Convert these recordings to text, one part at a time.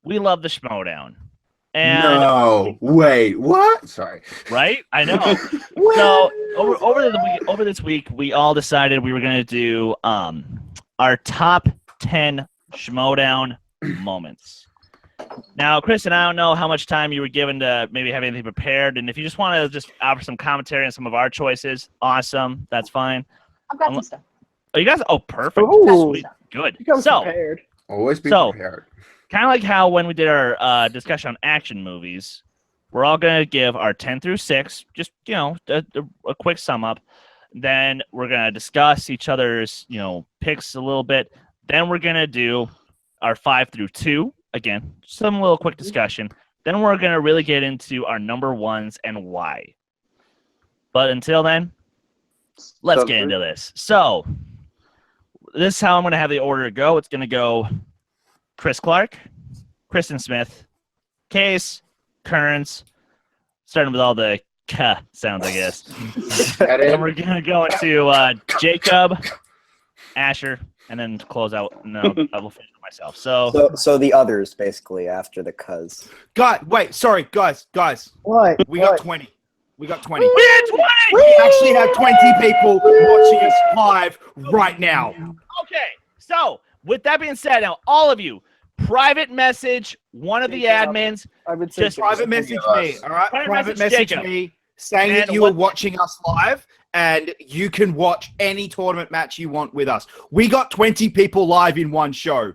we love the Schmoedown. And No, wait, what? Sorry. right? I know. So over this week, we all decided we were going to do our top 10 Schmoedown moments. Now, Kristen, I don't know how much time you were given to maybe have anything prepared, and if you just want to just offer some commentary on some of our choices, awesome. That's fine. I've got some stuff. Oh, you guys? Oh, perfect. Ooh. Sweet. Good. Become So, prepared. Always be So- prepared. kind of like how when we did our discussion on action movies, we're all going to give our 10 through 6, just, a quick sum up. Then we're going to discuss each other's, picks a little bit. Then we're going to do our 5 through 2. Again, some little quick discussion. Then we're going to really get into our number ones and why. But until then, let's get into this. So, this is how I'm going to have the order go. It's going to go Chris Clark, Kristen Smith, Kees, Kearns, starting with all the K sounds, I guess. And we're going to go into Jacob, Asher, and then close out. No, I will finish with myself. So the others, basically, after the cuz. Guys, What? we got 20. We got 20. we had 20! We actually have 20 people watching us live right now. Okay, so with that being said, now all of you, private message one of the admins. I would say Just Private message me, all right? Private Private message message Jacob. me saying And that you what- are watching us live and you can watch any tournament match you want with us. We got 20 people live in one show.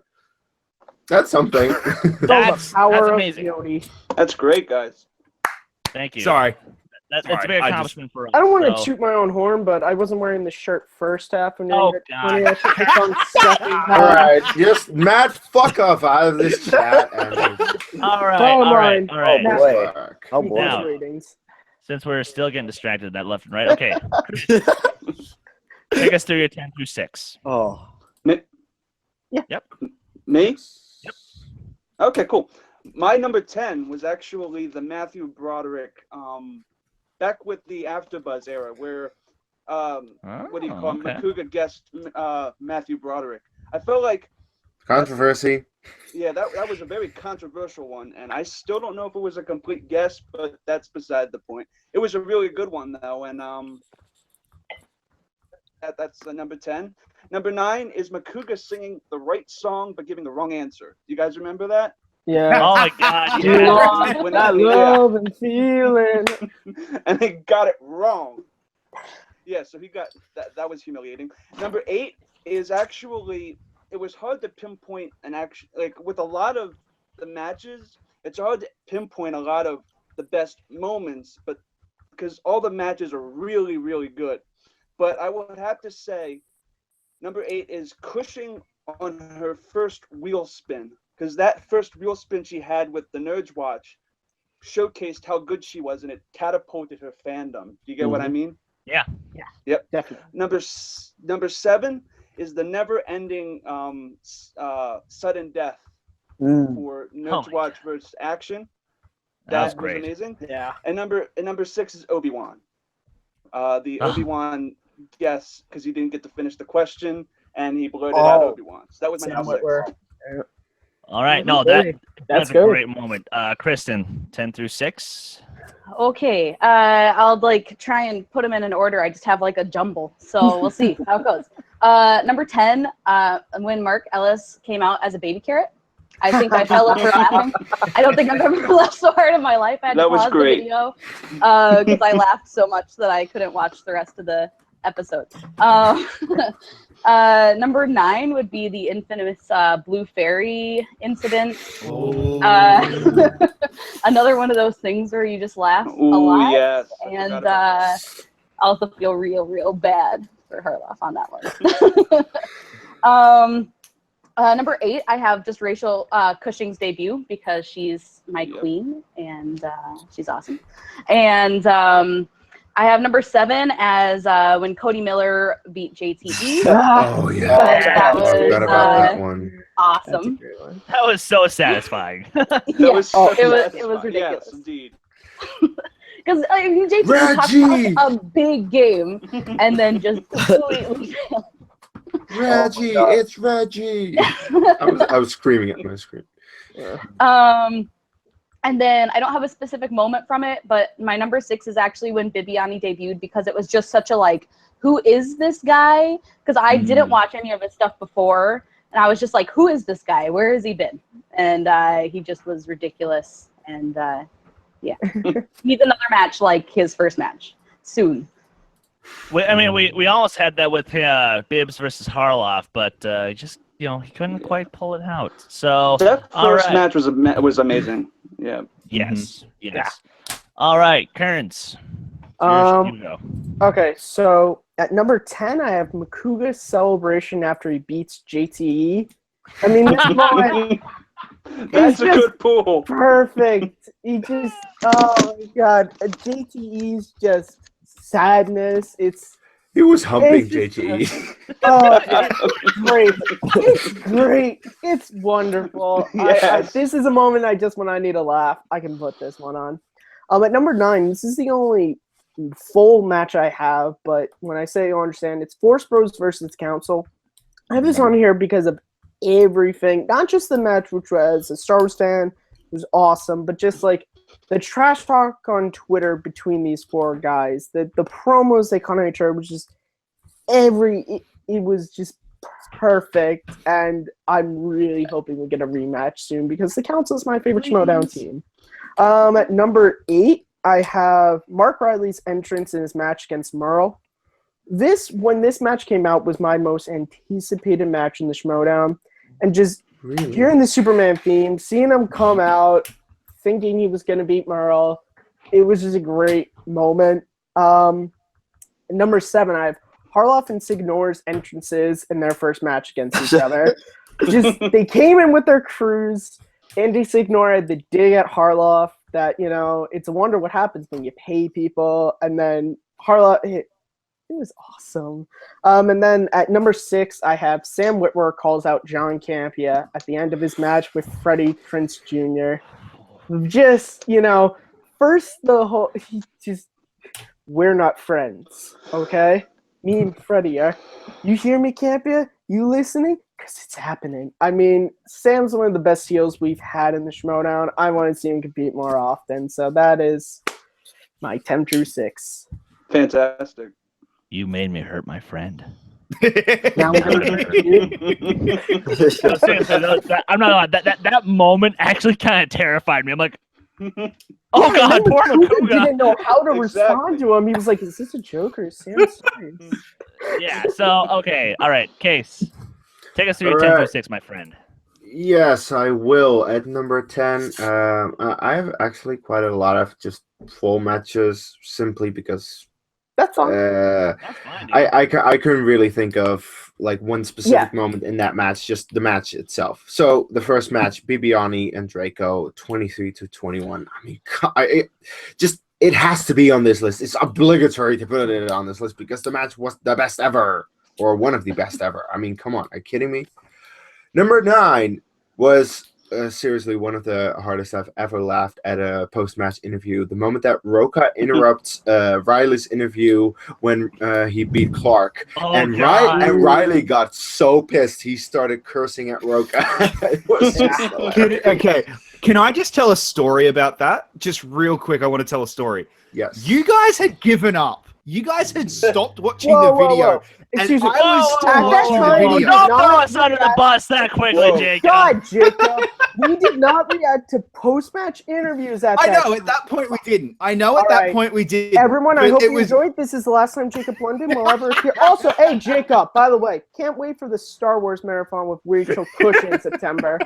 That's something. That's power of amazing. Jody. That's great, guys. Thank you. Sorry. That's a Sorry, big I accomplishment for us. I don't want to so- toot my own horn, but I wasn't wearing the shirt first half when Oh, you God. I took it on second All half. right, just Matt, fuck off out of this chat. And All right, Bottom all right, line. all right. Oh, boy. fuck. Oh boy. Now- Ratings. Since we're still getting distracted that left and right, okay. Take us through your 10 through 6. Oh. Me? Yep. Me? Yep. Okay, cool. My number 10 was actually the Matthew Broderick, back with the AfterBuzz era, where what do you call him? okay. Makuga guest Matthew Broderick. I felt like, Controversy. yeah, that was a very controversial one, and I still don't know if it was a complete guess, but that's beside the point. It was a really good one though, and that's number 10. Number 9 is Makuga singing the right song but giving the wrong answer. Do you guys remember that? Yeah. Oh my God! You Yeah. lost When that yeah. love and feeling. And they got it wrong. Yeah, so he got that was humiliating. Number 8 is actually, it was hard to pinpoint an action, like with a lot of the matches, it's hard to pinpoint a lot of the best moments, but because all the matches are really, really good. But I would have to say number 8 is Cushing on her first wheel spin, because that first wheel spin she had with the Nerds Watch showcased how good she was, and it catapulted her fandom. Do you get what I mean? Yeah. Yep. Definitely. Number 7 is the never-ending sudden death for Nerds my Watch versus Action. That was great. amazing. Yeah. And number 6 is Obi-Wan. The Obi-Wan guess, because he didn't get to finish the question and he blurted out Obi-Wan. So that was my number 6. All right. No, that's a good. great moment. Kristen, 10 through 6. Okay, I'll try and put them in an order. I just have a jumble, so we'll see how it goes. Number 10, when Mark Ellis came out as a baby carrot, I think I fell over laughing. I don't think I've ever laughed so hard in my life. I had to pause the video because I laughed so much that I couldn't watch the rest of the episode. Number 9 would be the infamous Blue Fairy incident. Another one of those things where you just laugh a lot. Yes, and also feel real bad for Harloff on that one. Number 8, I have just Rachel Cushing's debut because she's my queen and she's awesome. And I have number 7 as when Cody Miller beat JTE. Oh yeah. That was, I forgot about that one. Awesome. That was so satisfying. It was ridiculous. Yes, indeed. Because JTE talked Reggie! a big game and then just completely failed. Reggie, it's Reggie. I was screaming at my screen. And then I don't have a specific moment from it, but my number 6 is actually when Bibiani debuted, because it was just such a like, who is this guy? Because I didn't watch any of his stuff before, and I was just like, who is this guy? Where has he been? And he just was ridiculous. And yeah, needs another match like his first match soon. We almost had that with Bibbs versus Harloff, but just he couldn't quite pull it out. So That all first right. match was amazing. Yeah. Yes. All right, Kearns. You go. Okay, so at number 10, I have Makuga's celebration after he beats JTE. I mean, this moment, That's a just good pool. perfect. He just, oh my god, JTE's just sadness. He was humping It's just- JTE. Oh, it's great. It's great. It's wonderful. Yes. This is a moment when I need a laugh, I can put this one on. At number 9, this is the only full match I have, but when I say you understand, it's Force Bros versus Council. I have this on here because of everything, not just the match, which was a Star Wars fan, was awesome, but just like the trash talk on Twitter between these 4 guys, the promos they cut on each other was just it was just perfect, and I'm really hoping we get a rematch soon because the Council is my favorite Schmoedown team. At number 8, I have Mark Riley's entrance in his match against Merle. When this match came out, was my most anticipated match in the Schmoedown, and just hearing the Superman theme, seeing him come out, thinking he was going to beat Merle, it was just a great moment. Number 7, I have Harloff and Signor's entrances in their first match against each other. They came in with their crews. Andy Signor had the dig at Harloff that, it's a wonder what happens when you pay people. And then Harloff, it was awesome. And then at number 6, I have Sam Witwer calls out John Campia at the end of his match with Freddie Prinze Jr. Just, first we're not friends, okay? Me and Freddie are. You hear me, Campia? You listening? Because it's happening. I mean, Sam's one of the best heels we've had in the Schmoedown. I want to see him compete more often. So that is my 10 through 6. Fantastic. You made me hurt my friend. Now we're going to I'm not lying. That moment actually kind of terrified me. I'm like, oh Yeah, god, poor Makuga Makuga. didn't know how to respond Exactly. to him. He was like, is this a joke or is Sam serious? Yeah. So okay, all right, Case, take us through your All 10 through right. 6, my friend. Yes, I will. At number 10, I have actually quite a lot of just full matches simply because That's all. That's fine, dude. I couldn't really think of like one specific moment in that match, just the match itself. So the first match, Bibiani and Draco, 23-21. I mean, it has to be on this list. It's obligatory to put it on this list because the match was the best ever, or one of the best ever. I mean, come on, are you kidding me? Number 9 was seriously one of the hardest I've ever laughed at a post-match interview. The moment that Roca interrupts Riley's interview when he beat Clark. Oh, and God. Riley got so pissed he started cursing at Roca. It was just hilarious. Okay, can I just tell a story about that? Just real quick, I want to tell a story. Yes. You guys had given up. You guys had stopped watching Whoa, the whoa, video. whoa. Excuse and me. I was still At that watching time, the we video. Don't not throw us under the react- bus that quickly, Whoa. Jacob. God, Jacob. We did not react to post-match interviews at I that know, time. at that point we didn't. I know at All that right. point we did. Everyone, I but hope it you was enjoyed. This is the last time Jacob London will ever appear. Also, hey, Jacob, by the way, can't wait for the Star Wars marathon with Rachel Cush in September.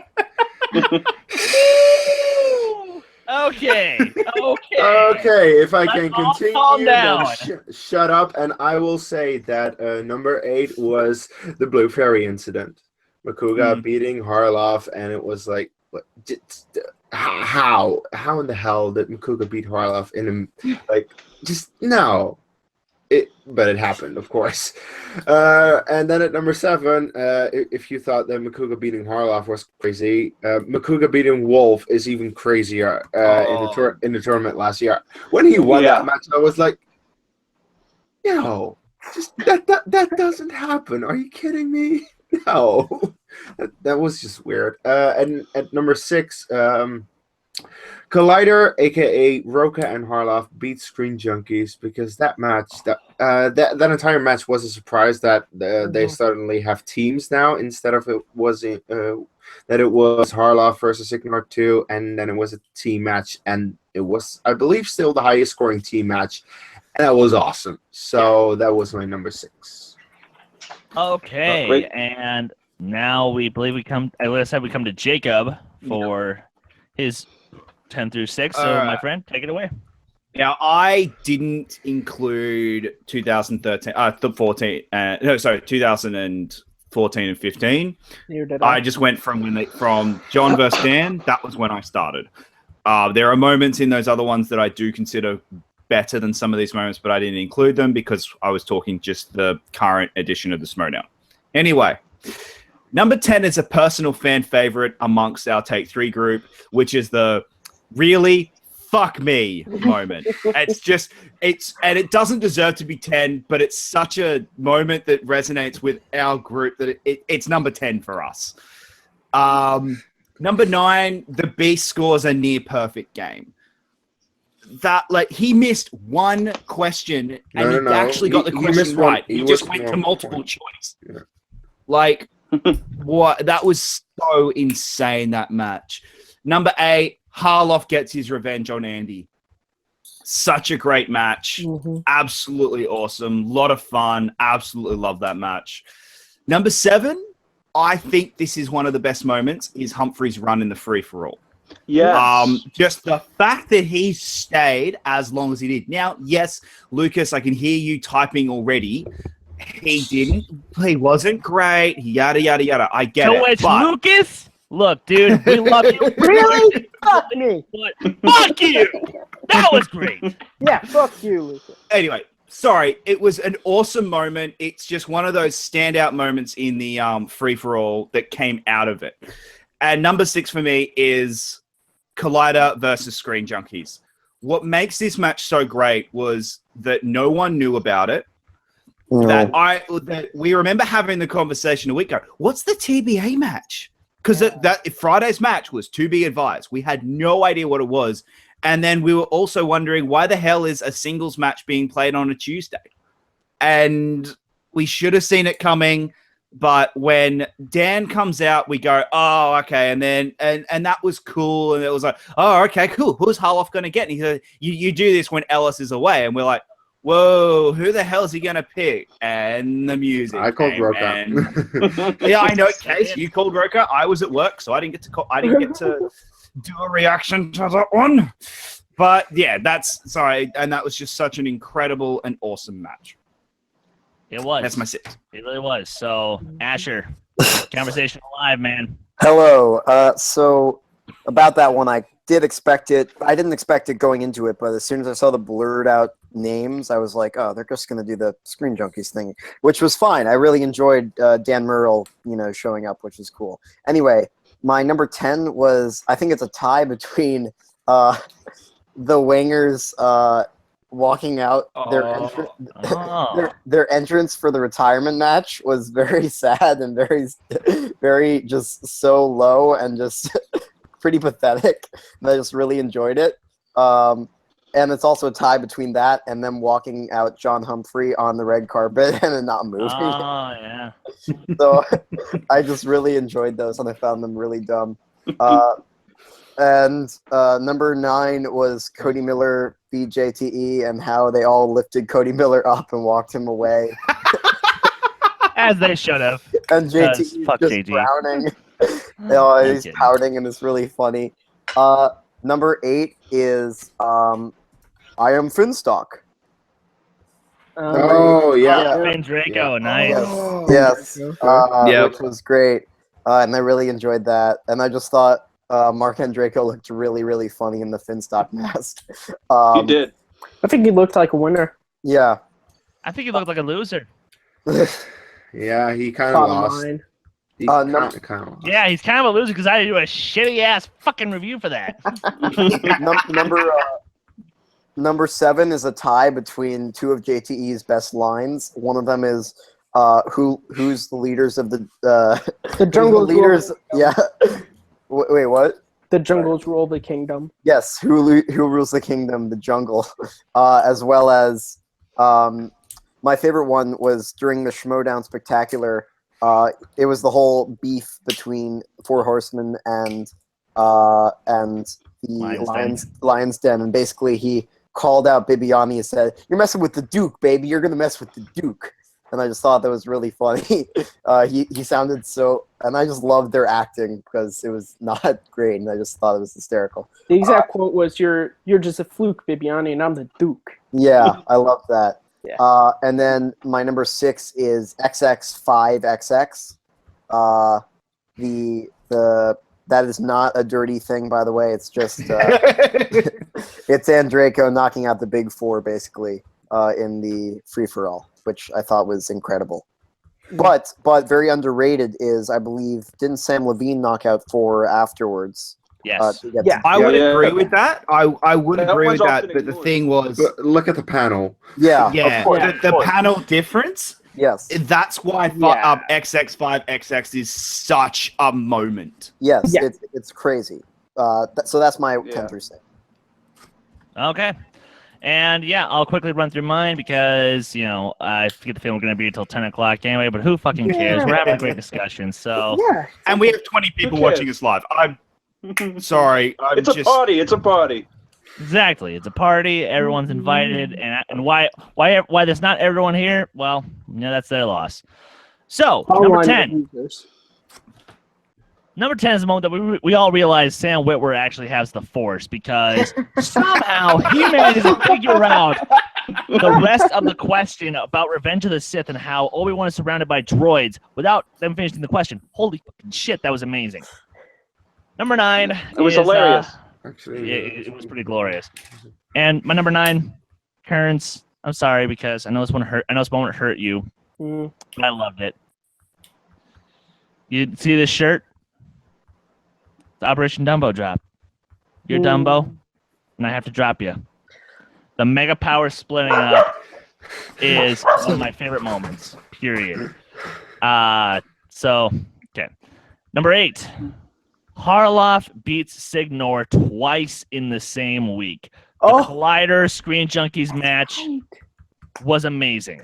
Okay. Okay, if I can Let's all continue, calm then down. shut up. And I will say that number 8 was the Blue Fairy incident. Makuga beating Harloff, and it was like, how in the hell did Makuga beat Harloff no. But it happened, of course. And then at number 7, if you thought that Makuga beating Harloff was crazy, Makuga beating Wolf is even crazier in the tournament last year. When he won that match, I was like, just that doesn't happen. Are you kidding me? No. That was just weird. And at number 6, Collider, aka Roka and Harloff, beat Screen Junkies because that match, that entire match was a surprise that they suddenly have teams now instead of it was that it was Harloff versus Ignore 2, and then it was a team match, and it was, I believe, still the highest scoring team match, and that was awesome. So that was my number 6. Okay, Great. and now we believe we come. Like I said, we come to Jacob for his 10 through 6. So, my friend, take it away. Now, I didn't include 2013, 2014 and 15. Neither did I just went from John versus Dan. That was when I started. There are moments in those other ones that I do consider better than some of these moments, but I didn't include them because I was talking just the current edition of the Schmoedown. Anyway, number 10 is a personal fan favorite amongst our Take 3 group, which is the really fuck me moment. And it doesn't deserve to be 10, but it's such a moment that resonates with our group that it's number 10 for us. Number 9, the Beast scores a near perfect game. That, like, he missed one question and he actually got the question right. He just went to multiple choice. Yeah. Like, what? That was so insane, that match. Number 8, Harloff gets his revenge on Andy. Such a great match. Absolutely awesome. A lot of fun. Absolutely love that match. Number 7, I think this is one of the best moments, is Humphrey's run in the free-for-all. Yes. Just the fact that he stayed as long as he did. Now, yes, Lucas, I can hear you typing already. He didn't. He wasn't great. Yada, yada, yada. I get it. So it's but Lucas? Look, dude, we love you. Really? Fuck me. But fuck you! That was great. Yeah, fuck you, Lucas. anyway, sorry. It was an awesome moment. It's just one of those standout moments in the free-for-all that came out of it. And number 6 for me is Collider versus Screen Junkies. What makes this match so great was that no one knew about it. That we remember having the conversation a week ago. What's the TBA match? Because that Friday's match was to be advised. We had no idea what it was. And then we were also wondering, why the hell is a singles match being played on a Tuesday? And we should have seen it coming. But when Dan comes out, we go, oh, okay. And then, and that was cool. And it was like, oh, okay, cool. Who's Harloff going to get? And he said, you do this when Ellis is away. And we're like, whoa, who the hell is he going to pick? And the music. I called Roka. Yeah, I know, Kees. You called Roka. I was at work, so I didn't get to do a reaction to that one. But yeah, and that was just such an incredible and awesome match. It was. That's my 6. It really was. So, Asher, conversation alive, man. Hello. So about that one, I did expect it. I didn't expect it going into it, but as soon as I saw the blurred out names, I was like, oh, they're just going to do the Screen Junkies thing, which was fine. I really enjoyed Dan Murrell, showing up, which is cool. Anyway, my number 10 was, I think it's a tie between the Wangers walking out. Their entrance for the retirement match was very sad and very, very just so low and just pretty pathetic. And I just really enjoyed it. And it's also a tie between that and them walking out John Humphrey on the red carpet and then not moving. Oh, yeah. So I just really enjoyed those and I found them really dumb. And number 9 was Cody Miller beat JTE and how they all lifted Cody Miller up and walked him away. As they should have. And JTE Fuck just JT. frowning. He's kidding. pouting and it's really funny. Number 8 is I Am Finstock. Oh, yeah. Ben Draco, nice. Yes. Yep. Which was great. And I really enjoyed that. And I just thought Mark Draco looked really, really funny in the Finstock mask. He did. I think he looked like a winner. Yeah. I think he looked like a loser. Yeah, he kind of Bottom lost. line. He No. kind of lost. Yeah, he's kind of a loser because I had to do a shitty ass fucking review for that. Number 7 is a tie between 2 of JTE's best lines. One of them is who's the leaders of the The jungle leaders? Yeah. Wait, what? The jungles rule the kingdom. Yes, who rules the kingdom? The jungle, as well as my favorite one was during the Schmoedown Spectacular. It was the whole beef between Four Horsemen and the Lion's Den, and basically he called out Bibiani and said, "You're messing with the Duke, baby. You're gonna mess with the Duke." And I just thought that was really funny. He sounded so, and I just loved their acting because it was not great, and I just thought it was hysterical. The exact quote was, "You're just a fluke, Bibiani, and I'm the Duke." Yeah, I love that. Yeah. And then my number 6 is XX5XX. That is not a dirty thing, by the way. It's just it's Andraco knocking out the big four basically in the free for all, which I thought was incredible. But very underrated is, I believe, didn't Sam Levine knock out 4 afterwards? Yes. I would Yeah. agree with that. I would That agree one's with that. often But the ignored. thing was, But look at the panel. Yeah. yeah, Of course, the of course. panel difference. Yes. That's why Yeah. XX5XX is such a moment. Yes. Yeah. It's crazy. So that's my Yeah. 10 through 6. Okay. And yeah, I'll quickly run through mine because, I get the feeling we're going to be until 10 o'clock anyway, but who fucking cares? We're having a great discussion, so. Yeah. And we have 20 people cares? watching us live. I'm sorry. It's a party. It's a party. Exactly. It's a party. Everyone's invited. And why there's not everyone here? Well, that's their loss. So, number 10. Number 10 is the moment that we all realize Sam Witwer actually has the Force because somehow he manages to figure out the rest of the question about Revenge of the Sith and how Obi-Wan is surrounded by droids without them finishing the question. Holy fucking shit, that was amazing. Number 9 It was is, hilarious. Actually, it was pretty glorious. And my number 9, Kearns, I'm sorry because I know this moment hurt you. Mm. But I loved it. You see this shirt? The Operation Dumbo drop. You're Dumbo, and I have to drop you. The mega power splitting up is one of my favorite moments, period. Okay. Number 8. Harloff beats Signor twice in the same week. The Collider Screen Junkies match was amazing.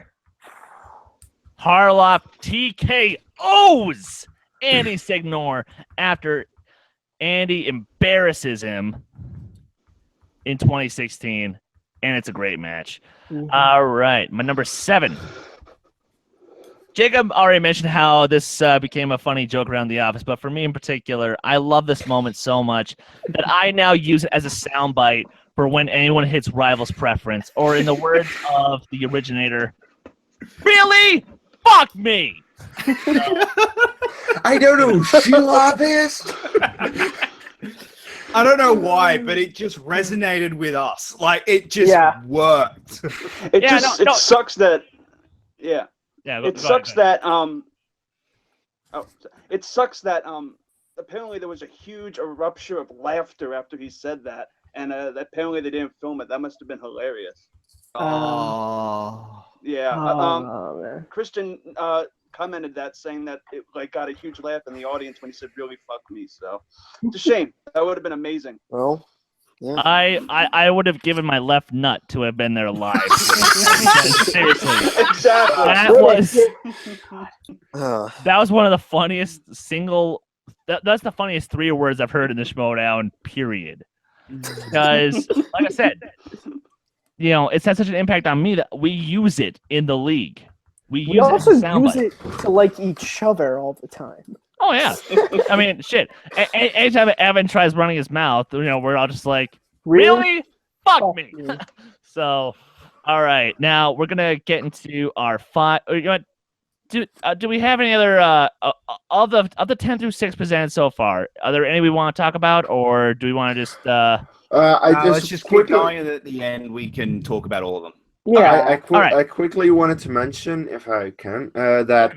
Harloff TKOs Andy Signor after Andy embarrasses him in 2016, and it's a great match. Mm-hmm. All right, my number 7. Jacob already mentioned how this became a funny joke around the office, but for me in particular, I love this moment so much that I now use it as a soundbite for when anyone hits Rival's preference, or in the words of the originator, really? Fuck me! I don't know who Sheila is. I don't know why, but it just resonated with us. Like, it just worked. It sucks that. Yeah. Yeah. It sucks that it sucks that apparently there was a huge eruption of laughter after he said that, and apparently they didn't film it. That must have been hilarious. Oh. Yeah. Man. Christian commented that, saying that it got a huge laugh in the audience when he said "really fuck me." So it's a shame. That would have been amazing. Well, yeah. I would have given my left nut to have been there live. Seriously. Exactly. That was one of the funniest that's the funniest 3 words I've heard in the Schmoedown, period. Because, like I said, it's had such an impact on me that we use it in the league. We also use it as a use soundbite. it to like each other all the time. Oh, yeah. I mean, shit. Anytime Evan tries running his mouth, we're all just like, really? Fuck me. So, all right. Now, we're going to get into our 5. Do we have any other, of the 10 through 6 presented so far, are there any we want to talk about, or do we want to just... Let's just keep going, and at the end we can talk about all of them. Yeah. I quickly wanted to mention, if I can, that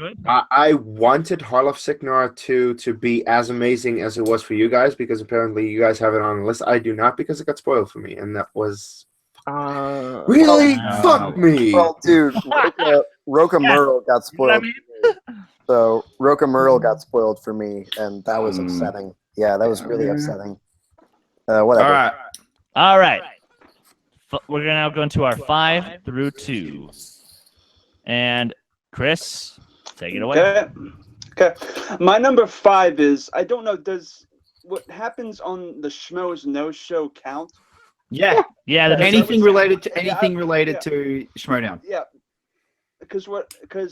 I wanted Harloff Signor to be as amazing as it was for you guys, because apparently you guys have it on the list. I do not, because it got spoiled for me, and that was really fuck me. Well, dude, Roka Yeah. Merle got You know what I spoiled. mean? So Roka Merle got spoiled for me, and that was upsetting. Yeah, that was really upsetting. Whatever. All right. All right. We're gonna now go into our 5 through 2. And Chris, take it away. Okay. My number 5 is, I don't know, does what happens on the Schmoes No Show count? Yeah. Yeah, the Anything related to Yeah, Schmoedown. Yeah, because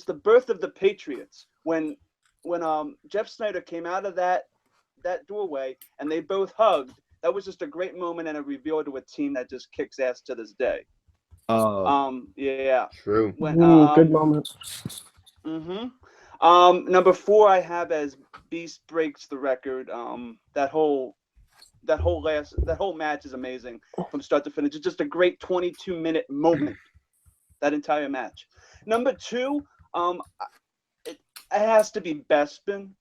the birth of the Patriots, when Jeff Snyder came out of that doorway and they both hugged, that was just a great moment and a reveal to a team that just kicks ass to this day. Oh. Yeah. True. When Good moment. Number 4 I have as Beast breaks the record. That whole match is amazing from start to finish. It's just a great 22-minute moment. That entire match. Number 2, it has to be Bespin.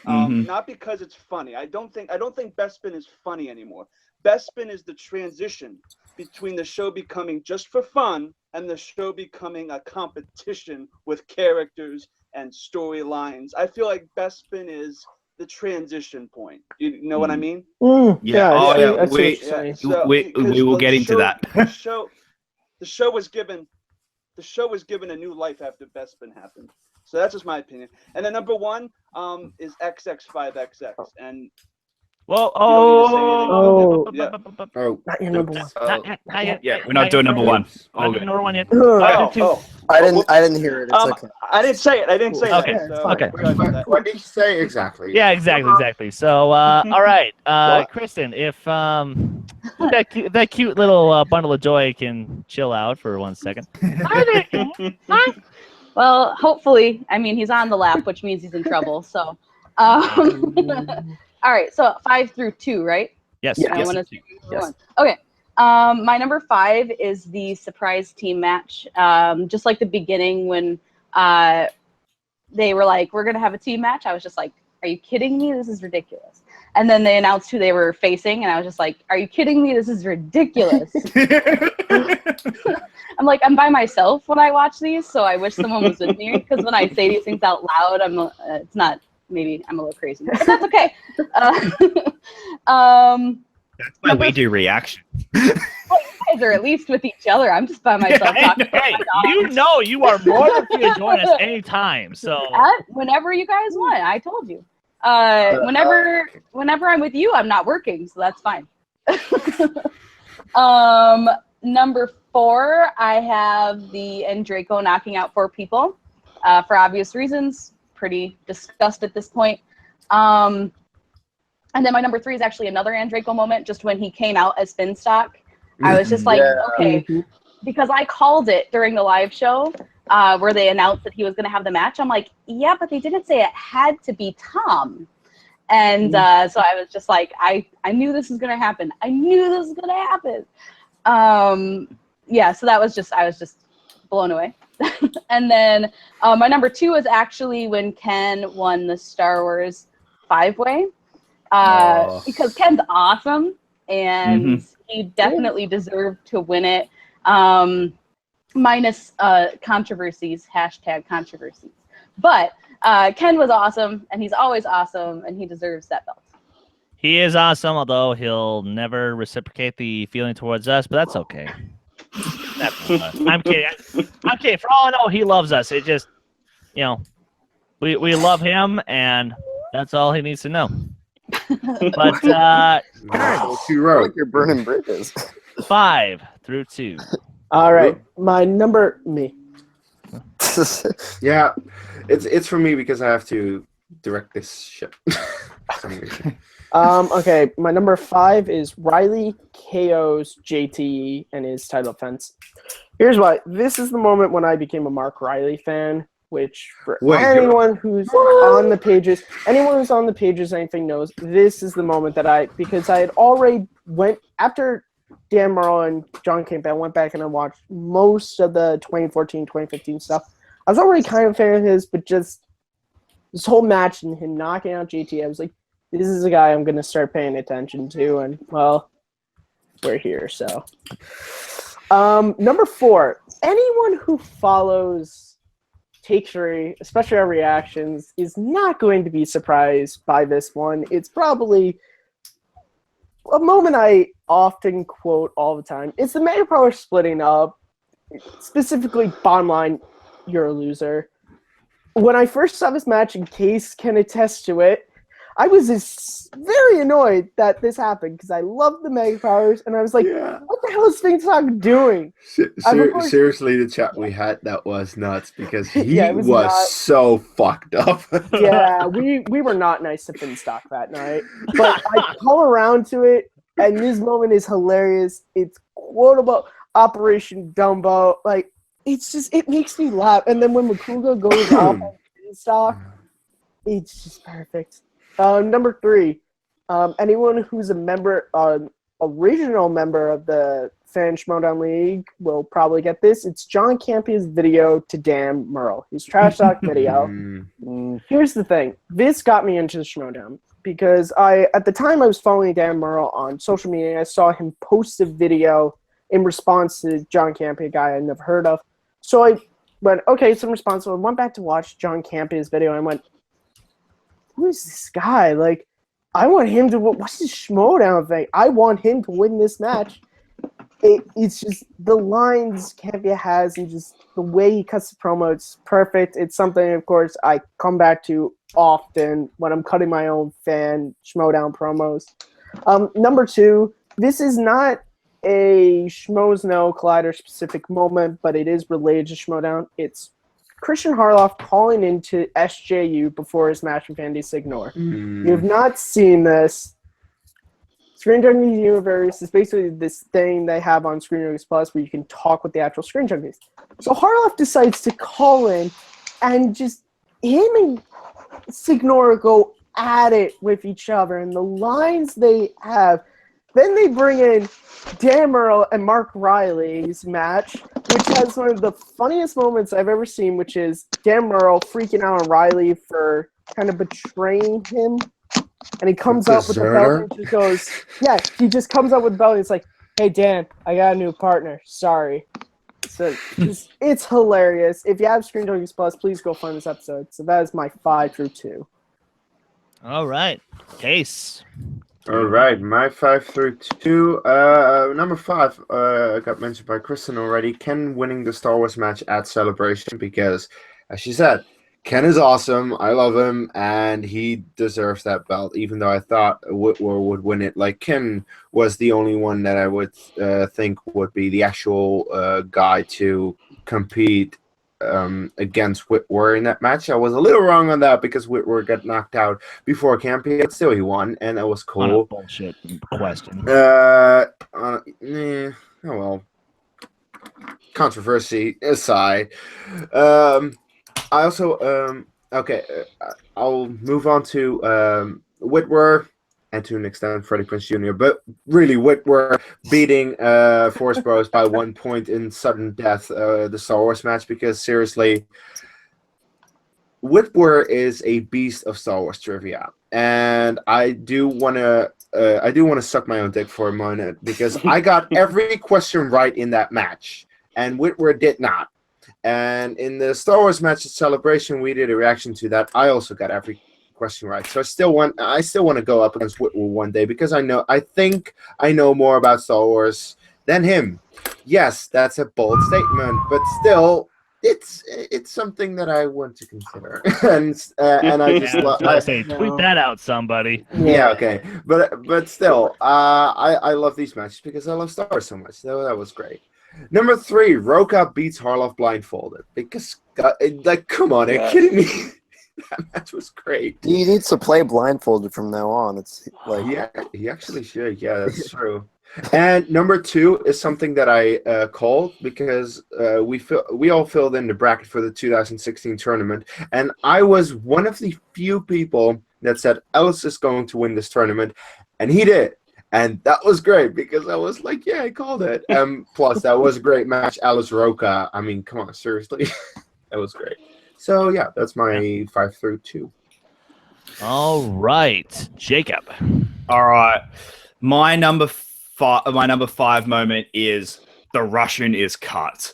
Not because it's funny. I don't think Bespin is funny anymore. Bespin is the transition between the show becoming just for fun and the show becoming a competition with characters and storylines. I feel like Bespin is the transition point. You know what I mean? Yeah. I see what you're saying. We will get into that. The show was given a new life after Bespin happened. So that's just my opinion. And then number 1 is XX5XX. And Whoa! Yeah. Not your number 1. Not yet. Yeah, we're not doing number 1. Not doing number 1 yet. I didn't hear it. It's okay. I didn't say it. Okay. that. So Okay. What did you say exactly? Yeah, exactly. So, all right, Kristen, if that cute little bundle of joy can chill out for 1 second. Well, hopefully. I mean, he's on the lap, which means he's in trouble. So, all right. So 5 through 2, right? Yes. I Yes. wanna say number 1. Okay. My number 5 is the surprise team match. Just like the beginning when they were like, "We're gonna have a team match." I was just like, "Are you kidding me? This is ridiculous." And then they announced who they were facing, and I was just like, "Are you kidding me? This is ridiculous." I'm like, I'm by myself when I watch these, so I wish someone was with me, because when I say these things out loud, it's not, maybe I'm a little crazy, but that's okay. That's why we do reaction. Well, you guys are at least with each other. I'm just by myself talking. Hey, you know you are more than free to join us anytime. So Whenever you guys want, I told you. Whenever I'm with you, I'm not working, so that's fine. Number 4, I have the Draco knocking out 4 people for obvious reasons. Pretty discussed at this point. And then my number 3 is actually another Draco moment, just when he came out as Finstock. I was just like, okay, because I called it during the live show where they announced that he was going to have the match. I'm like, yeah, but they didn't say it had to be Tom. And so I was just like, I knew this was going to happen. Yeah, so that was just, I was just blown away. And then my number 2 is actually when Ken won the Star Wars 5-way. Because Ken's awesome, and he definitely deserved to win it, minus controversies, #controversies. But Ken was awesome, and he's always awesome, and he deserves that belt. he is awesome, although he'll never reciprocate the feeling towards us, but that's okay. I'm kidding. I'm kidding. For all I know, he loves us. It just, we love him, and that's all he needs to know. But You're burning bridges. 5 through 2. All right, my number me. Yeah, it's for me because I have to direct this ship. Okay, my number 5 is Riley KO's JTE and his title defense. Here's why. This is the moment when I became a Mark Riley fan, which for anyone who's on the pages, anything knows, this is the moment that because I had already after Dan Morrow and John Campbell, I went back and I watched most of the 2014, 2015 stuff. I was already kind of a fan of his, but just this whole match and him knocking out JT, I was like, this is a guy I'm going to start paying attention to, and, well, we're here, so. Number 4, anyone who follows Take 3, especially our reactions, is not going to be surprised by this one. It's probably a moment I often quote all the time. It's the Mega Power splitting up. Specifically, bottom line, you're a loser. When I first saw this match, and Kees can attest to it, I was very annoyed that this happened because I love the Mega Powers, and I was like, what the hell is Finstock doing? Seriously, the chat we had, that was nuts because he Yeah, it was not- so fucked up. Yeah, we were not nice to Finstock that night. But I come around to it, and this moment is hilarious. It's quotable. Operation Dumbo. Like, it's just, it makes me laugh. And then when Makuga goes off on Finstock, it's just perfect. Number 3, anyone who's a member, original member of the Fan Schmoedown League will probably get this. It's John Campion's video to Dan Merle. His trash talk video. Here's the thing. This got me into the Schmoedown because at the time I was following Dan Merle on social media. I saw him post a video in response to John Campion, a guy I'd never heard of. So I went, okay, some response. So I went back to watch John Campion's video and I went, who is this guy? Like, I want him to. What's his Schmoedown thing? I want him to win this match. It's just the lines Campia has and just the way he cuts the promo. It's perfect. It's something, of course, I come back to often when I'm cutting my own fan Schmoedown promos. Number 2, this is not a Schmoes No Collider specific moment, but it is related to Schmoedown. It's Christian Harloff calling into SJU before his match with Andy Signor. You have not seen this. Screen Junkies Universe is basically this thing they have on Screen Junkies Plus where you can talk with the actual Screen Junkies. So Harloff decides to call in, and just him and Signor go at it with each other, and the lines they have. Then they bring in Dan Merle and Mark Riley's match, which has one of the funniest moments I've ever seen, which is Dan Merle freaking out on Riley for kind of betraying him. And he comes up with the belt and just goes, he just comes up with the belt and it's like, hey, Dan, I got a new partner. Sorry. So it's hilarious. If you have Screen Junkies Plus, please go find this episode. So that is my 5 through 2. All right. Case. All right, my 5 through 2. Number 5 got mentioned by Kristen already. Ken winning the Star Wars match at Celebration because, as she said, Ken is awesome. I love him, and he deserves that belt. Even though I thought Whitwer would win it, like Ken was the only one that I would think would be the actual guy to compete against Whitwer in that match. I was a little wrong on that because Whitwer got knocked out before Campy, but still he won, and that was cool. On a bullshit question. Oh well. Controversy aside, I also I'll move on to Whitwer and to an extent Freddie Prinze Jr. But really, Whitwer beating Force Bros by 1 point in sudden death, the Star Wars match, because seriously, Whitwer is a beast of Star Wars trivia, and I do want to suck my own dick for a moment because I got every question right in that match, and Whitwer did not. And in the Star Wars match at Celebration, we did a reaction to that. I also got every question right, so I still want to go up against Whitwer one day because I think I know more about Star Wars than him. Yes, that's a bold statement, but still, it's something that I want to consider. and I just tweet that out, somebody. Yeah, okay, but still, I love these matches because I love Star Wars so much. So that was great. Number 3, Roca beats Harloff blindfolded because, come on, are you kidding me? That match was great. He needs to play blindfolded from now on. It's like he actually should. Yeah, that's true. And number 2 is something that I called because we all filled in the bracket for the 2016 tournament, and I was one of the few people that said Ellis is going to win this tournament, and he did. And that was great because I was like, yeah, I called it. Plus, that was a great match. Alice Roca. I mean, come on, seriously. That was great. So, yeah, that's my 5 through 2. All right. Jacob. All right. My number 5 moment is the Russian is cut.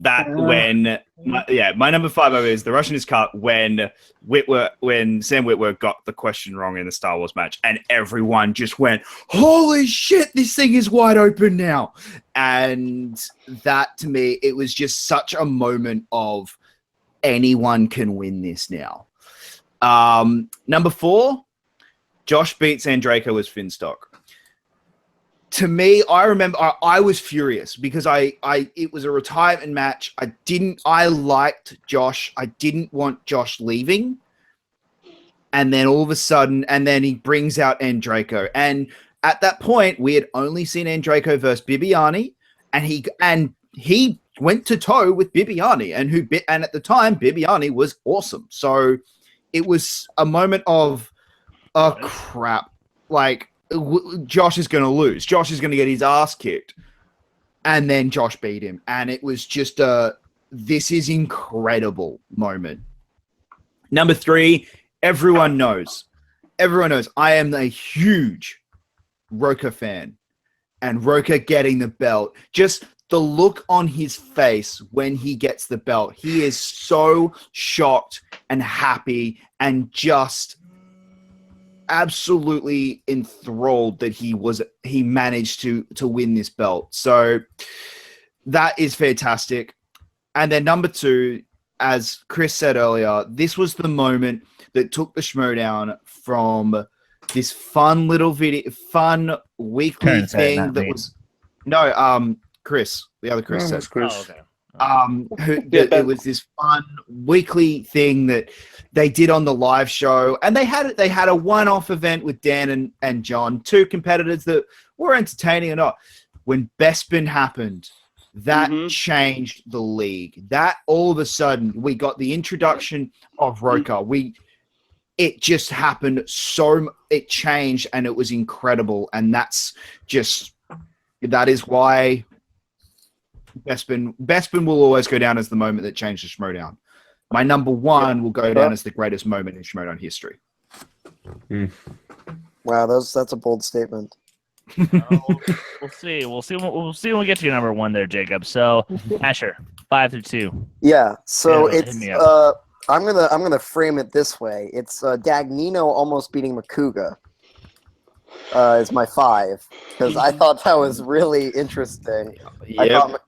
That when my number 5 moment is the Russian is cut when Sam Witwer got the question wrong in the Star Wars match, and everyone just went, "Holy shit, this thing is wide open now!" And that to me, it was just such a moment of anyone can win this now. Number 4, Josh beats Andreyko as Finstock. To me, I remember I was furious because it was a retirement match. I liked Josh. I didn't want Josh leaving. And then all of a sudden, he brings out Andreyko. And at that point, we had only seen Andreyko versus Bibiani, and he went to toe with Bibiani, and at the time, Bibiani was awesome. So it was a moment of, oh crap, like, Josh is going to lose. Josh is going to get his ass kicked. And then Josh beat him. And it was just this is incredible moment. Number 3, everyone knows. I am a huge Roka fan. And Roka getting the belt. Just the look on his face when he gets the belt. He is so shocked and happy and just absolutely enthralled that he managed to win this belt. So that is fantastic. And then number 2, as Chris said earlier, this was the moment that took the Schmoedown from this fun weekly thing that was Chris, the other Chris said. Chris. Oh, okay. It was this fun weekly thing that they did on the live show, and they had a one-off event with Dan and John, 2 competitors that were entertaining or not. When Bespin happened, that changed the league. That all of a sudden we got the introduction of Roka. It just happened it changed, and it was incredible, and that is why Bespin will always go down as the moment that changed the Schmoedown. My number 1 will go down as the greatest moment in Schmoedown history. Wow, that's a bold statement. We'll see. We'll see when we get to your number 1 there, Jacob. So, Asher, 5 through 2. Yeah. So Hit it's me up. I'm gonna frame it this way. It's Dagnino almost beating Makuga. Is my 5 because I thought that was really interesting. Yep.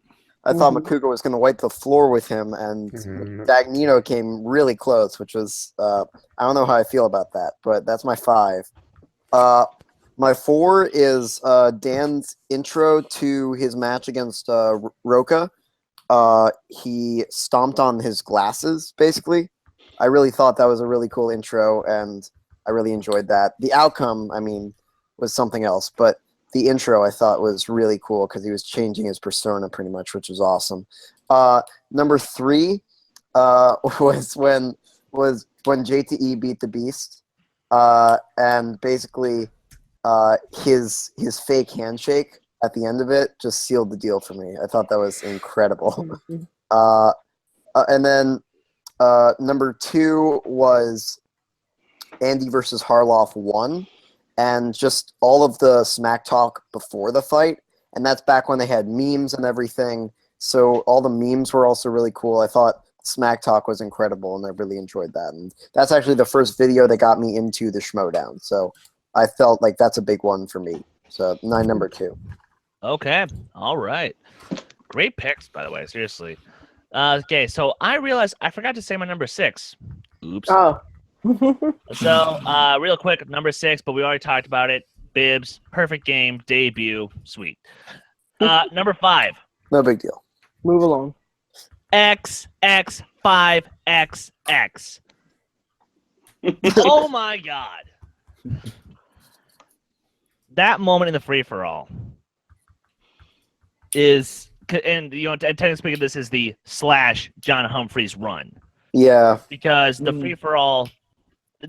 I thought Makuga was going to wipe the floor with him, and Dagnino came really close, which was I don't know how I feel about that, but that's my 5. My 4 is Dan's intro to his match against Roka. He stomped on his glasses, basically. I really thought that was a really cool intro, and I really enjoyed that. The outcome, was something else, but the intro I thought was really cool because he was changing his persona pretty much, which was awesome. Number 3 was when JTE beat the Beast, and basically his fake handshake at the end of it just sealed the deal for me. I thought that was incredible. And then number 2 was Andy versus Harloff 1. And just all of the smack talk before the fight. And that's back when they had memes and everything. So all the memes were also really cool. I thought smack talk was incredible, and I really enjoyed that. And that's actually the first video that got me into the Schmoedown. So I felt like that's a big one for me. So number 2. Okay. All right. Great picks, by the way. Seriously. Okay, so I realized I forgot to say my number 6. Oops. Oh. So, real quick, number 6, but we already talked about it. Bibbs, perfect game, debut, sweet. Number 5. No big deal. Move along. XX5XX. Oh my God. That moment in the free-for-all is, and technically speaking, this is the / John Humphreys run. Yeah. Because the free-for-all,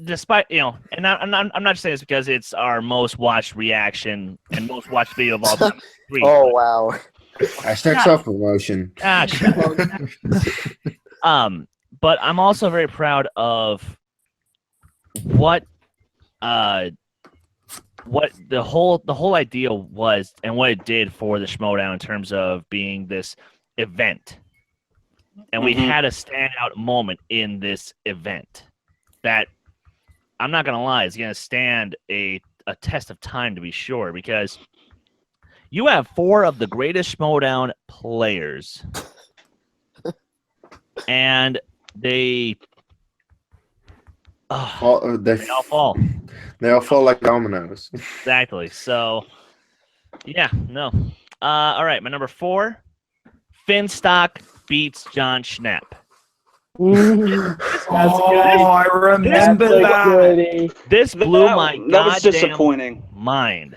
despite, and I'm not saying this because it's our most watched reaction and most watched video of all time. Oh, wow. Hashtag self-promotion. But I'm also very proud of what the whole idea was and what it did for the Schmoedown in terms of being this event. and we had a standout moment in this event that I'm not gonna lie is gonna stand a test of time to be sure, because you have 4 of the greatest Schmoedown players, and they they all fall. They all fall like dominoes. Exactly. So, yeah, no. All right, my number 4, Finstock beats John Schnapp. I remember that. Goodie. This blew my that was goddamn disappointing. mind.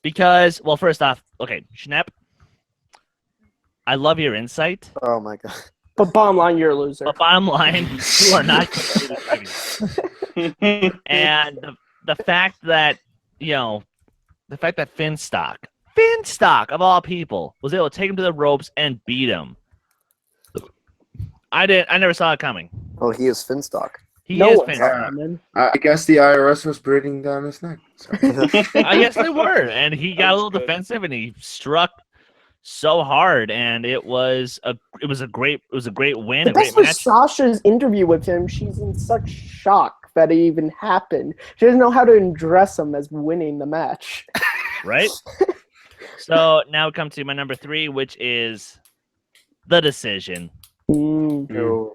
Because, well, first off, okay, Schnapp, I love your insight, Oh my god. But bottom line, you're a loser. but bottom line, you are not and the fact that, Finstock of all people was able to take him to the ropes and beat him. I never saw it coming. Well, he is Finstock. He No is one's Finstock. coming. I guess the IRS was breathing down his neck. So. I guess they were, and he got a was little good. defensive, and he struck so hard, and it was a great win, The a great best was match. Sasha's interview with him. She's in such shock that it even happened. She doesn't know how to address him as winning the match. Right? So now we come to my number 3, which is the decision. Mm,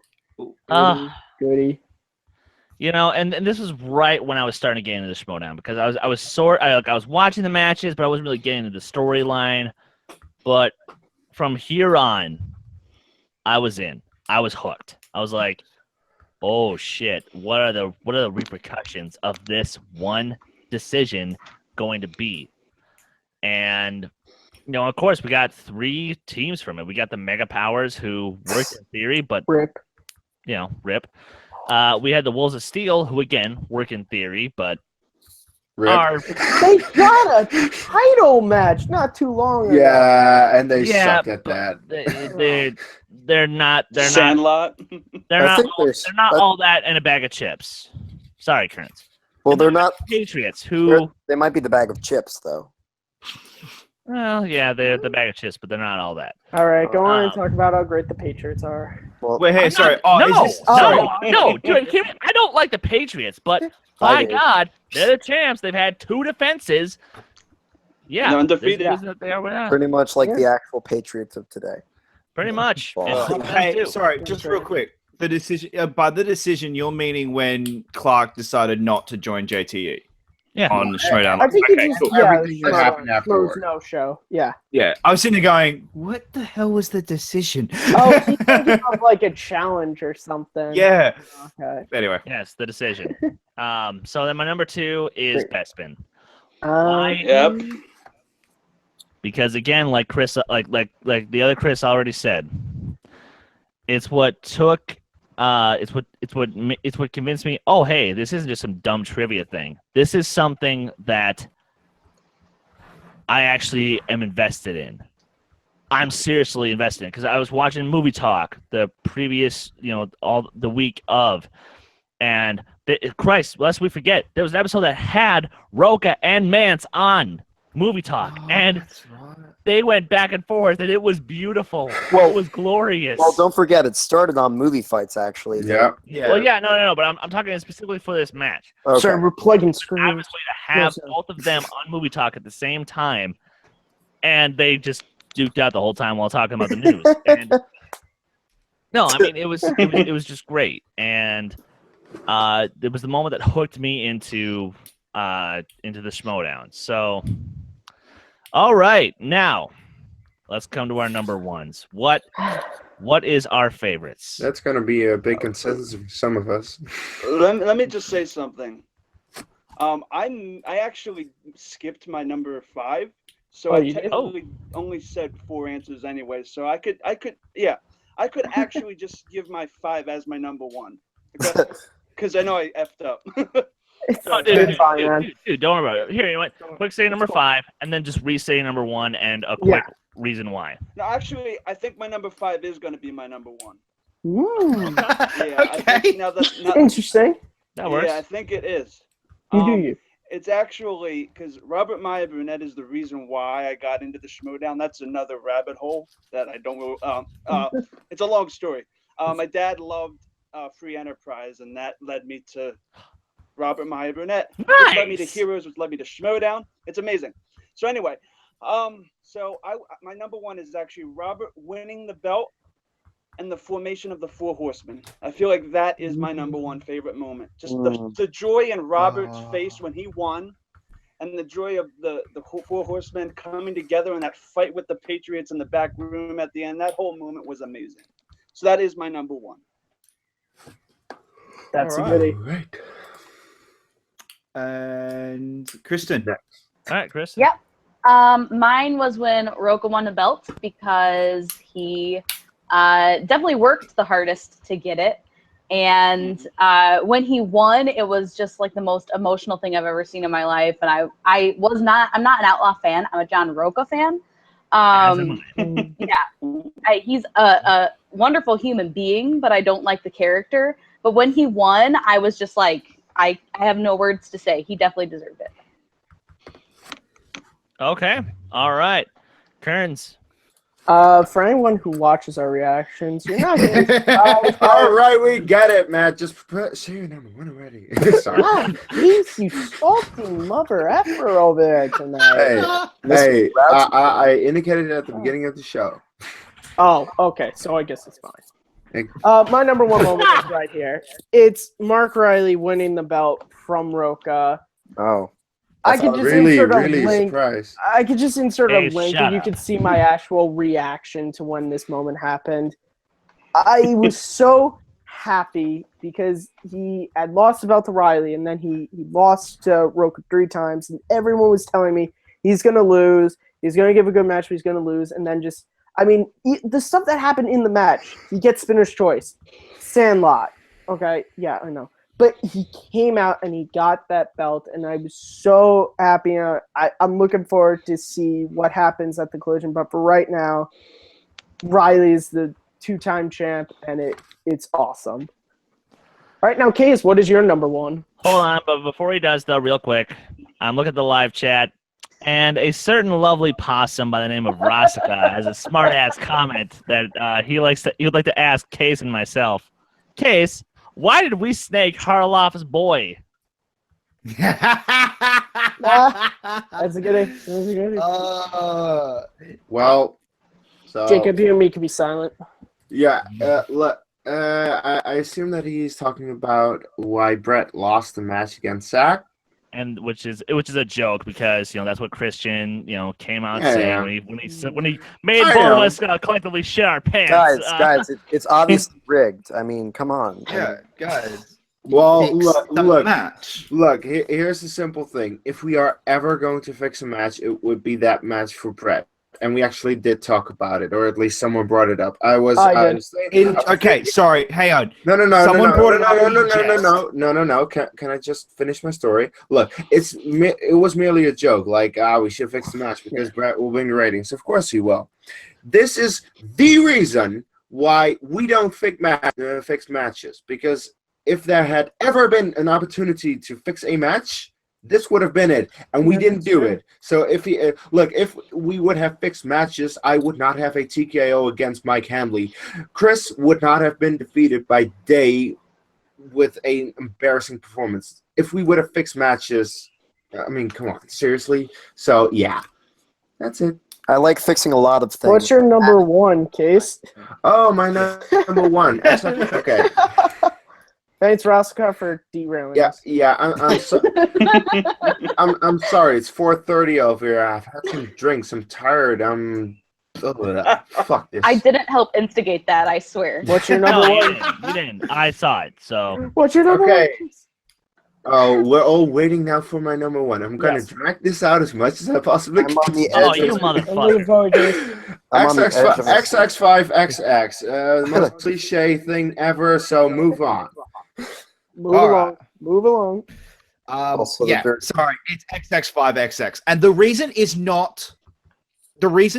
Uh, goodie. and this was right when I was starting to get into the Schmoedown, because I was watching the matches, but I wasn't really getting into the storyline. But from here on, I was in. I was hooked. I was like, "Oh shit! What are the repercussions of this one decision going to be?" And of course, we got 3 teams from it. We got the Mega Powers, who worked in theory, but Rip. rip. We had the Wolves of Steel, who again work in theory, but Rip. are They got a title match not too long ago. Yeah, and they Yeah, suck at that. they're not Sandlot. I think they're not all that and a bag of chips. Sorry, Kearns. Well, they're not. Patriots, who They might be the bag of chips, though. well, yeah, they're the bag of chips, but they're not all that. All right, go on and Um, talk about how great the Patriots are. Well, Wait, hey, I'm sorry. not- Oh, no, is this, sorry. no, dude, I don't like the Patriots, but by I do. God, they're the champs. They've had 2 defenses. Yeah, They're undefeated. this is what they are right now. pretty much like the actual Patriots of today. Pretty much. Well, And Hey, too. sorry, just real quick. The decision. By the decision, you're meaning when Clark decided not to join JTE Yeah. on the Schmoedown. I think Okay, it just cool. Everything that happened afterward. No show. Yeah. Yeah, I was sitting there going, "What the hell was the decision?" Oh, he's thinking of like a challenge or something. yeah. Okay. Anyway, Yes, the decision. So then my number 2 is Bespin. Um, Yep. Because again, like Chris, like the other Chris already said, it's what took, it's what convinced me. Oh, hey, this isn't just some dumb trivia thing. This is something that I actually am invested in. I'm seriously invested in, because I was watching Movie Talk the previous, all the week of, and Christ, lest we forget, there was an episode that had Roca and Mance on Movie Talk, and they went back and forth, and it was beautiful. Well- it was glorious. Well, don't forget, it started on movie fights, actually. Yeah. yeah. Well, yeah, no, but I'm talking specifically for this match. Okay. Sorry, we're plugging screens. Obviously, to have sir. both of them on Movie Talk at the same time, and they just duked out the whole time while talking about the news. And, no, I mean it was just great, and it was the moment that hooked me into the Schmoedown. So, all right, now let's come to our number 1s. What is our favorites? That's going to be a big consensus for some of us. Let me just say something. I actually skipped my number 5, so Oh, I you did? technically only said 4 answers anyway. So I could actually just give my 5 as my number 1, because I know I effed up. It's Oh, it's fine, man. dude, don't worry about it. Here, you know what? Quick say number 5, and then just re-say number 1 and a quick reason why. No, actually, I think my number 5 is going to be my number 1. Mm, Yeah, I think now that interesting. That works. yeah, I think it is. You do you. It's actually because Robert Meyer Burnett is the reason why I got into the Schmoedown. That's another rabbit hole that I don't. It's a long story. My dad loved Free Enterprise, and that led me to Robert Meyer Burnett. Which led me to Nice. Heroes, which led me to Schmoedown. It's amazing. So anyway, my number one is actually Robert winning the belt and the formation of the Four Horsemen. I feel like that is my number one favorite moment. Just the joy in Robert's face when he won, and the joy of the Four Horsemen coming together in that fight with the Patriots in the back room at the end. That whole moment was amazing. So that is my number one. That's All a goodie. Right. And Kristen. Next. All right, Chris. Yep. Mine was when Roka won the belt because he definitely worked the hardest to get it. And when he won, it was just like the most emotional thing I've ever seen in my life. And I'm not an Outlaw fan. I'm a John Roka fan. As am I. Yeah, he's a wonderful human being, but I don't like the character. But when he won, I was just like, I have no words to say. He definitely deserved it. Okay. All right. Kearns. For anyone who watches our reactions, you're not going to All right, we get it, Matt. Just say your number one already. Sorry. Kees, you salty mother effer over there tonight. Hey, I indicated it at the beginning of the show. Oh, okay. So I guess it's fine. Thank- My number one moment is right here. It's Mark Riley winning the belt from Roka. Oh. I could just Really, insert a really link. surprised. I could just insert Hey, a link, shut and you up. could see my actual reaction to when this moment happened. I was so happy because he had lost the belt to Riley, and then he lost to Roka 3 times, and everyone was telling me he's going to lose, he's going to give a good match, but he's going to lose, and then just, I mean, the stuff that happened in the match, he gets Spinner's Choice, Sandlot, okay, yeah, I know. But he came out and he got that belt, and I was so happy. I'm looking forward to see what happens at the Collision. But for right now, Riley is the 2-time champ, and it's awesome. All right, now, Kees, what is your number one? Hold on, but before he does, though, real quick, I'm looking at the live chat, and a certain lovely possum by the name of Rosika has a smart-ass comment that he would like to ask Case and myself. Case, why did we snake Harloff's boy? That's a goodie. Well, so Jacob, you and me can be silent. yeah. Look, I assume that he's talking about why Brett lost the match against Zach. And which is a joke because that's what Christian came out Yeah, saying yeah. when he made I both of know. us collectively shit our pants. Guys, it's obviously rigged. I mean, come on. Yeah, guys. Well, Fix the match. look. Here's the simple thing: if we are ever going to fix a match, it would be that match for Brett. And we actually did talk about it, or at least someone brought it up. I did. saying, Okay, sorry. Hang on. No. Someone brought it up in No. Can I just finish my story? Look, it was merely a joke. Like, we should fix the match because Brett will win the ratings. Of course he will. This is the reason why we don't fix matches. Because if there had ever been an opportunity to fix a match, this would have been it, and we didn't do it. So if we would have fixed matches, I would not have a TKO against Mike Hamley. Chris would not have been defeated by Day with an embarrassing performance. If we would have fixed matches, I mean, come on, seriously. So yeah, that's it. I like fixing a lot of things. What's your number one, Case? Oh, my number one. Okay. Thanks, Roscoe, for derailing us. Yeah. I'm sorry. It's 4:30 over here. I've had some drinks. I'm tired. Fuck this. I didn't help instigate that, I swear. What's your No, number you one? didn't. You didn't. I saw it. So What's your number Okay. one? Oh, we're all waiting now for my number one. I'm gonna Yes. drag this out as much as I possibly I'm on can. the oh, edge you of I'm looking motherfucker. forward to this. I'm on the edge of it. XX5XX. The most cliche thing ever. So move on. Move All along. right. Move along. Also the Yeah, very- sorry, it's XX5XX. And the reason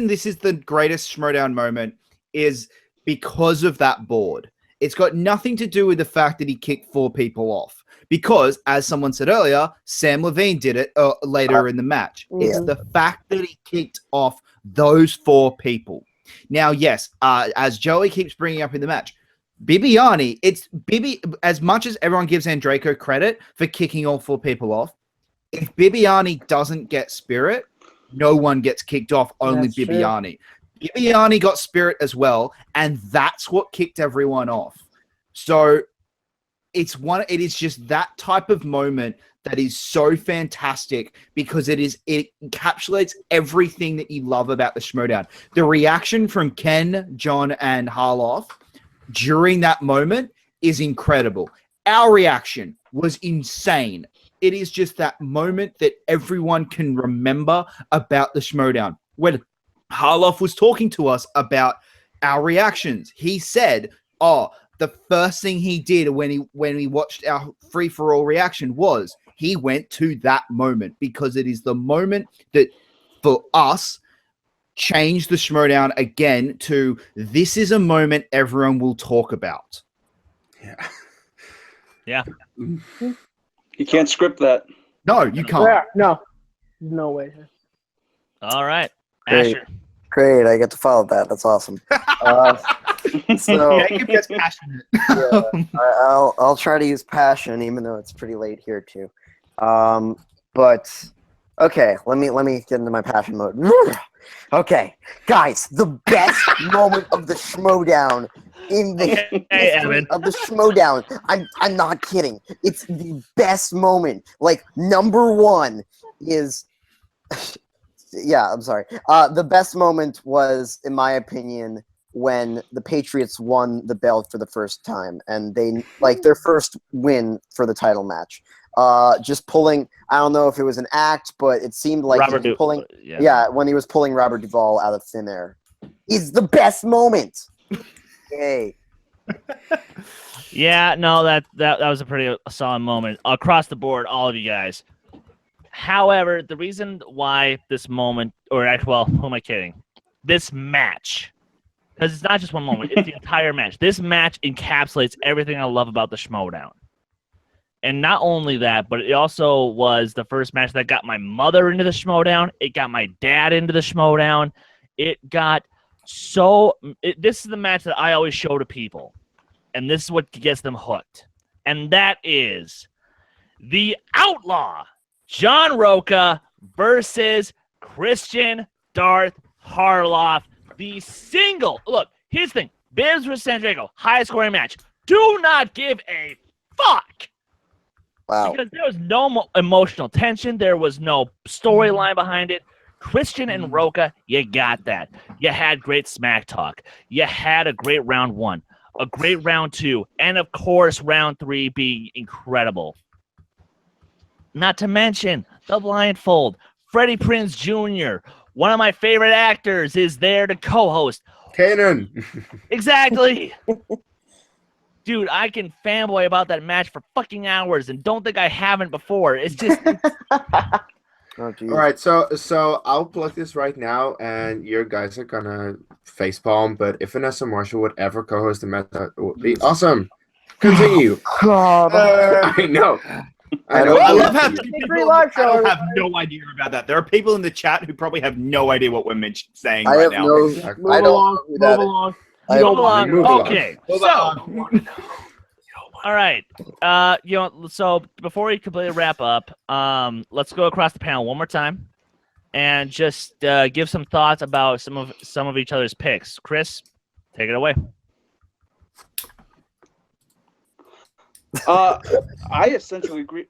this is the greatest Schmoedown moment is because of that board. It's got nothing to do with the fact that he kicked 4 people off. Because, as someone said earlier, Sam Levine did it later in the match. It's the fact that he kicked off those 4 people. Now, yes, as Joey keeps bringing up in the match, Bibiani, as much as everyone gives Andreyko credit for kicking all 4 people off, if Bibiani doesn't get Spirit, no one gets kicked off, only That's true. Bibiani. Bibiani got Spirit as well, and that's what kicked everyone off. So it is just that type of moment that is so fantastic because it encapsulates everything that you love about the Schmoedown. The reaction from Ken, John, and Harloff during that moment is incredible. Our reaction was insane. It is just that moment that everyone can remember about the Schmoedown. When Harloff was talking to us about our reactions, he said, the first thing he did when he watched our free-for-all reaction was he went to that moment because it is the moment that, for us, changed the Schmoedown again to this is a moment everyone will talk about. Yeah. You can't script that. No, you can't. Yeah, no way. All right. Great. Asher. Great, I get to follow that. That's awesome. So Jacob gets passionate. I'll try to use passion, even though it's pretty late here too. But okay, let me get into my passion mode. Okay, guys, the best moment of the Schmoedown in the history of the Schmoedown. I'm not kidding. It's the best moment. Like, number 1 is. Yeah, I'm sorry. The best moment was, in my opinion, when the Patriots won the belt for the first time, and they their first win for the title match. Just pulling. I don't know if it was an act, but it seemed like he was pulling. Yeah, when he was pulling Robert Duvall out of thin air, is the best moment. Yay! Yeah, no, that was a pretty solid moment across the board, all of you guys. However, the reason why this moment, who am I kidding? This match, because it's not just one moment, it's the entire match. This match encapsulates everything I love about the Schmoedown. And not only that, but it also was the first match that got my mother into the Schmoedown. It got my dad into the Schmoedown. This is the match that I always show to people. And this is what gets them hooked. And that is the Outlaw, John Roca versus Christian Darth Harloff. The single. Look, here's the thing. Bibbs versus Sandrigo, highest scoring match. Do not give a fuck. Wow. Because there was no emotional tension. There was no storyline behind it. Christian and Roca, you got that. You had great smack talk. You had a great round 1, a great round 2, and of course, round 3 being incredible. Not to mention the blindfold. Freddie Prinze Jr., one of my favorite actors, is there to co-host. Kanan. Exactly. Dude, I can fanboy about that match for fucking hours and don't think I haven't before. It's just... Oh, geez. All right, so I'll plug this right now, and your guys are gonna facepalm. But if Vanessa Marshall would ever co-host the match, that would be awesome. Continue. God. I know. I love how people live show, have no idea about that. There are people in the chat who probably have no idea what we're saying I right have now. no. Move I don't. along. know who Move that is. along. I don't Move along. move along. Okay. Move So, on. all right. So before we completely wrap up, let's go across the panel one more time and just give some thoughts about some of each other's picks. Chris, take it away. I essentially agree.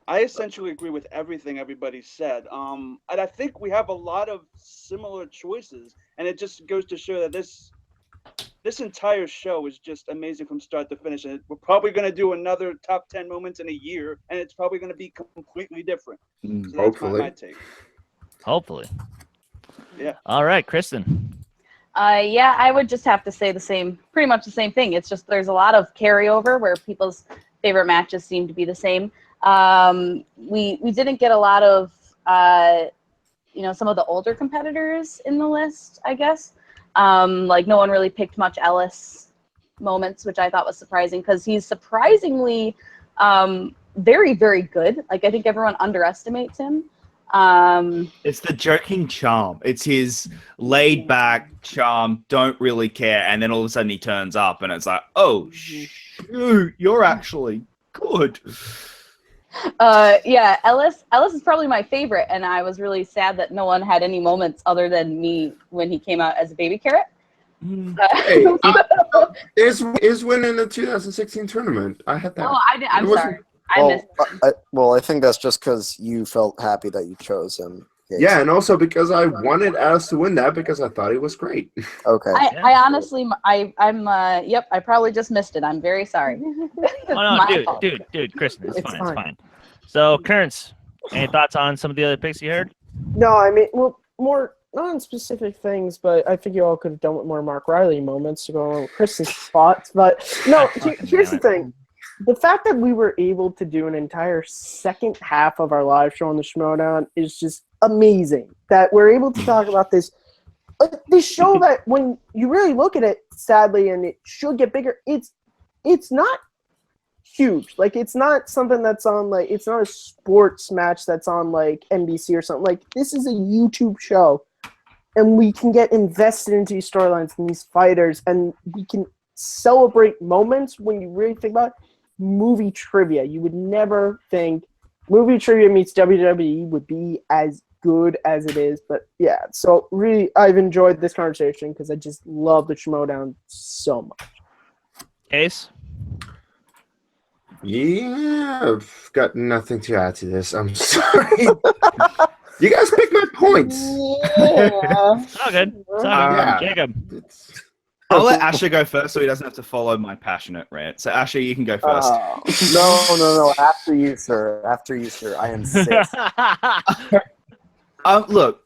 I essentially agree with everything everybody said. And I think we have a lot of similar choices, and it just goes to show that this entire show is just amazing from start to finish. And we're probably going to do another top 10 moments in a year, and it's probably going to be completely different. So that's Hopefully. my take. Hopefully. Yeah. All right, Kristen. Yeah, I would just have to say pretty much the same thing. It's just there's a lot of carryover where people's favorite matches seem to be the same. We didn't get a lot of some of the older competitors in the list, I guess. Like no one really picked much Ellis. moments, which I thought was surprising because he's surprisingly very, very good. Like, I think everyone underestimates him. It's the joking charm. It's his laid back charm, don't really care, and then all of a sudden he turns up and it's like, oh shoot, you're actually good. Yeah, Ellis is probably my favorite, and I was really sad that no one had any moments other than me when he came out as a baby carrot. Hey, is winning the 2016 tournament. I had that. Oh, I'm sorry. I missed it. I think that's just because you felt happy that you chose him. Yeah, and also because I wanted Alice to win that because I thought he was great. Okay. I honestly, yep, I probably just missed it. I'm very sorry. Oh, no, dude, Kristen, it's fine. So, Kearns, any thoughts on some of the other picks you heard? No, I mean, well, more not on specific things, but I think you all could have done with more Mark Riley moments to go on with Kristen's spots. But no, here's the thing. The fact that we were able to do an entire second half of our live show on the Schmoedown is just amazing. That we're able to talk about this show that when you really look at it, sadly, and it should get bigger, it's not huge. Like, it's not something that's on, like, it's not a sports match that's on, like, NBC or something. Like, this is a YouTube show, and we can get invested into these storylines and these fighters, and we can celebrate moments when you really think about it. Movie trivia. You would never think movie trivia meets WWE would be as good as it is. But yeah, so really, I've enjoyed this conversation because I just love the Schmoedown so much. Kees? Yeah, I've got nothing to add to this. I'm sorry. You guys picked my points. Yeah. It's all good. Yeah. Jacob. I'll let Asher go first so he doesn't have to follow my passionate rant. So, Asher, you can go first. No. After you, sir. I insist. Look,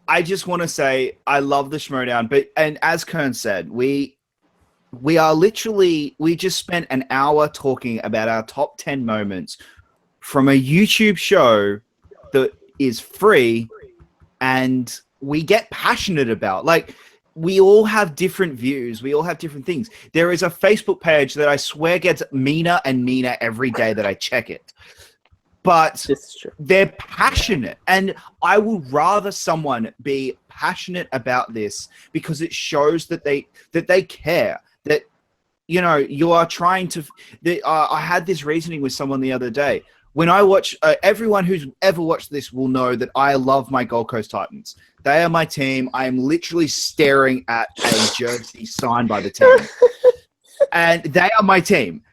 I just want to say I love the Schmoedown, and as Kern said, we just spent an hour talking about our top 10 moments from a YouTube show that is free and we get passionate about. Like, we all have different views. We all have different things. There is a Facebook page that I swear gets meaner and meaner every day that I check it. But they're passionate. And I would rather someone be passionate about this because it shows that they care. That, you know, you are trying to... I had this reasoning with someone the other day. When I watch... everyone who's ever watched this will know that I love my Gold Coast Titans. They are my team. I am literally staring at a jersey signed by the team. And they are my team.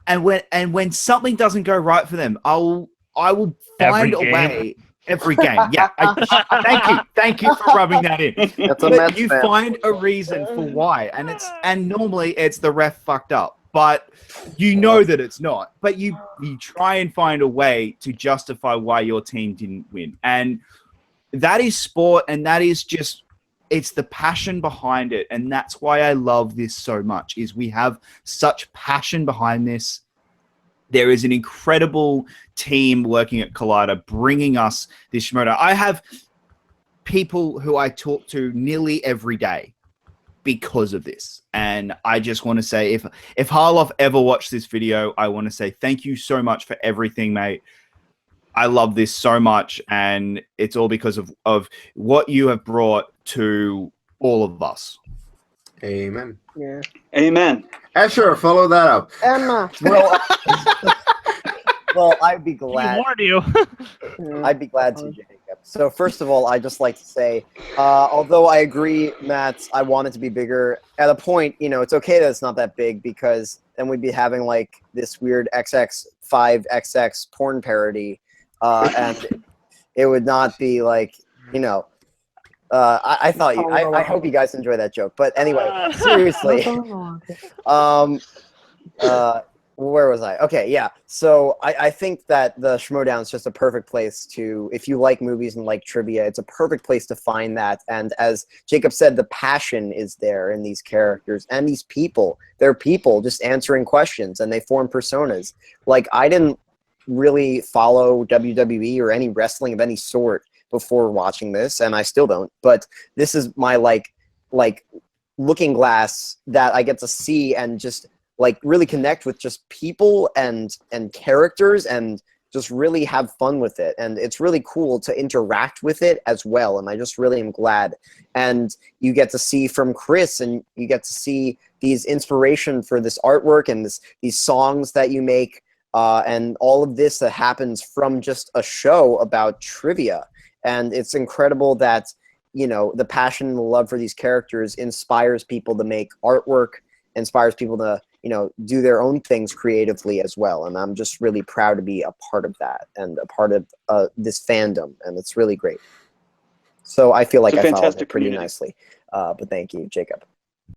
And when something doesn't go right for them, I will find a way every game. Yeah. Thank you for rubbing that in. That's a But Mets you fan. find a reason for why. And normally it's the ref fucked up. But you know that it's not. But you try and find a way to justify why your team didn't win. And that is sport, and that is just, it's the passion behind it. And that's why I love this so much, is we have such passion behind this. There is an incredible team working at Collider bringing us this Schmoedown. I have people who I talk to nearly every day because of this. And I just want to say, if Harloff ever watched this video, I want to say thank you so much for everything, mate. I love this so much, and it's all because of what you have brought to all of us. Amen. Yeah. Amen. Asher, follow that up. Emma. Well, I'd be glad. He warned you. I'd be glad to, Jacob. So first of all, I'd just like to say, although I agree, Matt, I want it to be bigger. At a point, you know, it's okay that it's not that big because then we'd be having like this weird XX5XX porn parody, and it would not be like, you know. I hope you guys enjoy that joke. But anyway, seriously. Where was I? Okay, yeah. So I think that the Schmoedown is just a perfect place to, if you like movies and like trivia, it's a perfect place to find that. And as Jacob said, the passion is there in these characters and these people. They're people just answering questions, and they form personas. Like, I didn't really follow WWE or any wrestling of any sort before watching this, and I still don't. But this is my like looking glass that I get to see and just like really connect with just people and characters and just really have fun with it. And it's really cool to interact with it as well. And I just really am glad. And you get to see from Chris, and you get to see these inspiration for this artwork and these songs that you make, and all of this that happens from just a show about trivia. And it's incredible that, you know, the passion and the love for these characters inspires people to make artwork, inspires people to, you know, do their own things creatively as well. And I'm just really proud to be a part of that and a part of this fandom. And it's really great. So I feel like It's a I followed fantastic it pretty community. nicely. But thank you, Jacob.